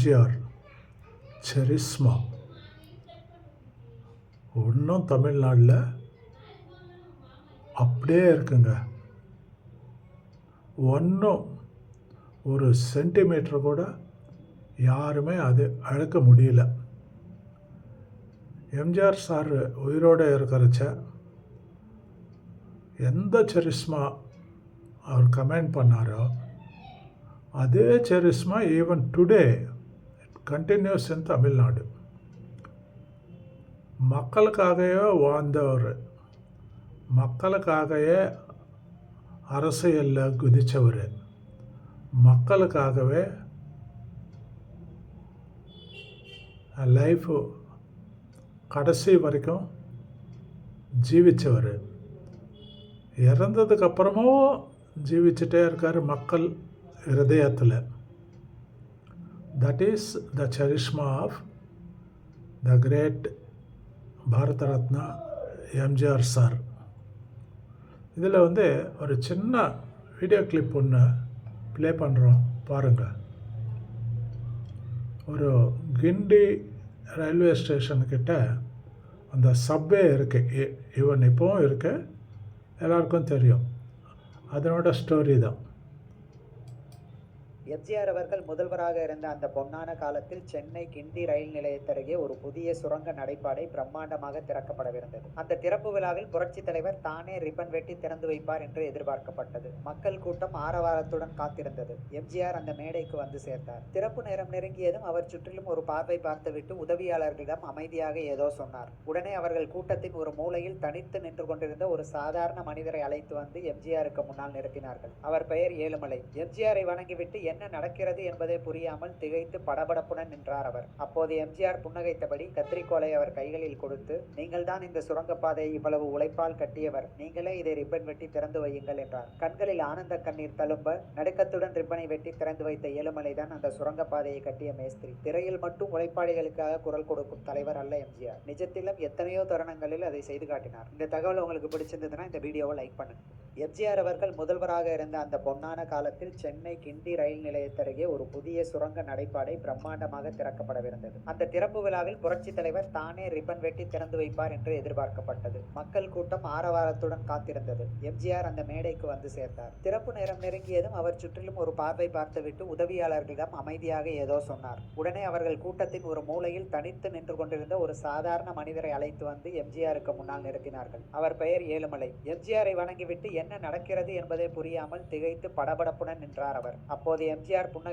எம்ஜிஆர் செரிஸ்மா இன்னும் தமிழ்நாட்டில் அப்படியே இருக்குங்க. ஒன்றும் ஒரு சென்டிமீட்டர் கூட யாருமே அது அழக்க முடியல. எம்ஜிஆர் சார் உயிரோடு இருக்கிறச்ச எந்த செரிஸ்மா அவர் கமெண்ட் பண்ணாரோ அதே செரிஸ்மா ஈவன் டுடே கண்டினியூஸ் இன் தமிழ்நாடு. மக்களுக்காகவே வாழ்ந்தவர், மக்களுக்காகவே அரசியலில் குதித்தவர், மக்களுக்காகவே லைஃபு கடைசி வரைக்கும் ஜீவித்தவர். இறந்ததுக்கப்புறமும் ஜீவிச்சுட்டே இருக்கார் மக்கள் ஹிருதயத்தில். That is the charisma of the great Bharat Ratna MGR sir. இதில் ஒரு சின்ன வீடியோ கிளிப் ஒன்று ப்ளே பண்ணுறோம், பாருங்கள். ஒரு கிண்டி ரயில்வே ஸ்டேஷன்கிட்ட அந்த சப்வே இருக்குது, ஈவன் இப்போவும் இருக்குது, எல்லாருக்கும் தெரியும். அதனோட ஸ்டோரி தான். எம்ஜிஆர் அவர்கள் முதல்வராக இருந்த அந்த பொன்னான காலத்தில் சென்னை கிண்டி ரயில் நிலையத்தருகே ஒரு புதிய சுரங்க நடைபாதை பிரம்மாண்டமாக திறக்கப்படவிருந்தது. அந்த திறப்பு விழாவில் புரட்சி தலைவர் தானே ரிப்பன் வெட்டி திறந்து வைப்பார் என்று எதிர்பார்க்கப்பட்டது. மக்கள் கூட்டம் ஆரவாரத்துடன் காத்திருந்தது. எம்ஜிஆர் அந்த மேடைக்கு வந்து சேர்ந்தார். திறப்பு நேரம் நெருங்கியதும் அவர் சுற்றிலும் ஒரு பார்வை பார்த்துவிட்டு உதவியாளர்களிடம் அமைதியாக ஏதோ சொன்னார். உடனே அவர்கள் கூட்டத்தின் ஒரு மூலையில் தனித்து நின்று கொண்டிருந்த ஒரு சாதாரண மனிதரை அழைத்து வந்து எம்ஜிஆருக்கு முன்னால் நிறுத்தினார்கள். அவர் பெயர் ஏழுமலை. எம்ஜிஆரை வணங்கிவிட்டு என்ன நடக்கிறது என்பதை புரியாமல் திகைத்து படபடப்புடன் நின்றார் அவர். அப்போது எம்ஜிஆர் புன்னகைத்தபடி கத்திரிக்கோலை அவர் கைகளில் கொடுத்து, நீங்கள் தான் இந்த சுரங்கப்பாதையை இவ்வளவு உழைப்பால் கட்டியவர், நீங்களே இதை ரிப்பன் வெட்டி திறந்து வையுங்கள் என்றார். கண்களில் ஆனந்த கண்ணீர் தழும்ப நடுக்கத்துடன் ரிப்பனை வெட்டி திறந்து வைத்த ஏழுமலை தான் அந்த சுரங்கப்பாதையை கட்டிய மேஸ்திரி. திரையில் மட்டும் உழைப்பாளிகளுக்காக குரல் கொடுக்கும் தலைவர் அல்ல எம்ஜிஆர். நிஜத்திலும் எத்தனையோ தருணங்களில் அதை செய்து காட்டினார். இந்த தகவல் உங்களுக்கு பிடிச்சிருந்ததுன்னா இந்த வீடியோவை லைக் பண்ணுங்க. எம்ஜிஆர் அவர்கள் முதல்வராக இருந்த அந்த பொன்னான காலத்தில் சென்னை கிண்டி ரயில் நிலையத்தருகே ஒரு புதிய சுரங்க நடைபாதை பிரம்மாண்டமாக திறக்கப்படவிருந்தது. அந்த திறப்பு விழாவில் புரட்சி தலைவர் தானே ரிப்பன் வெட்டி திறந்து வைப்பார் என்று எதிர்பார்க்கப்பட்டது. மக்கள் கூட்டம் ஆரவாரத்துடன் காத்திருந்தது. எம்ஜிஆர் அந்த மேடைக்கு வந்து சேர்ந்தார். திறப்பு நேரம் நெருங்கியதும் அவர் சுற்றிலும் ஒரு பார்வை பார்த்துவிட்டு உதவியாளர்களிடம் அமைதியாக ஏதோ சொன்னார். உடனே அவர்கள் கூட்டத்தின் ஒரு மூலையில் தனித்து நின்று கொண்டிருந்த ஒரு சாதாரண மனிதரை அழைத்து வந்து எம்ஜிஆருக்கு முன்னால் நிறுத்தினார்கள். அவர் பெயர் ஏழுமலை. எம்ஜிஆரை வணங்கிவிட்டு என்ன நடக்கிறது என்பதை புரியாமல் திகைத்து படபடப்புடன் நின்றார் அவர். அப்போது எம்ஜிஆர் புன்னகை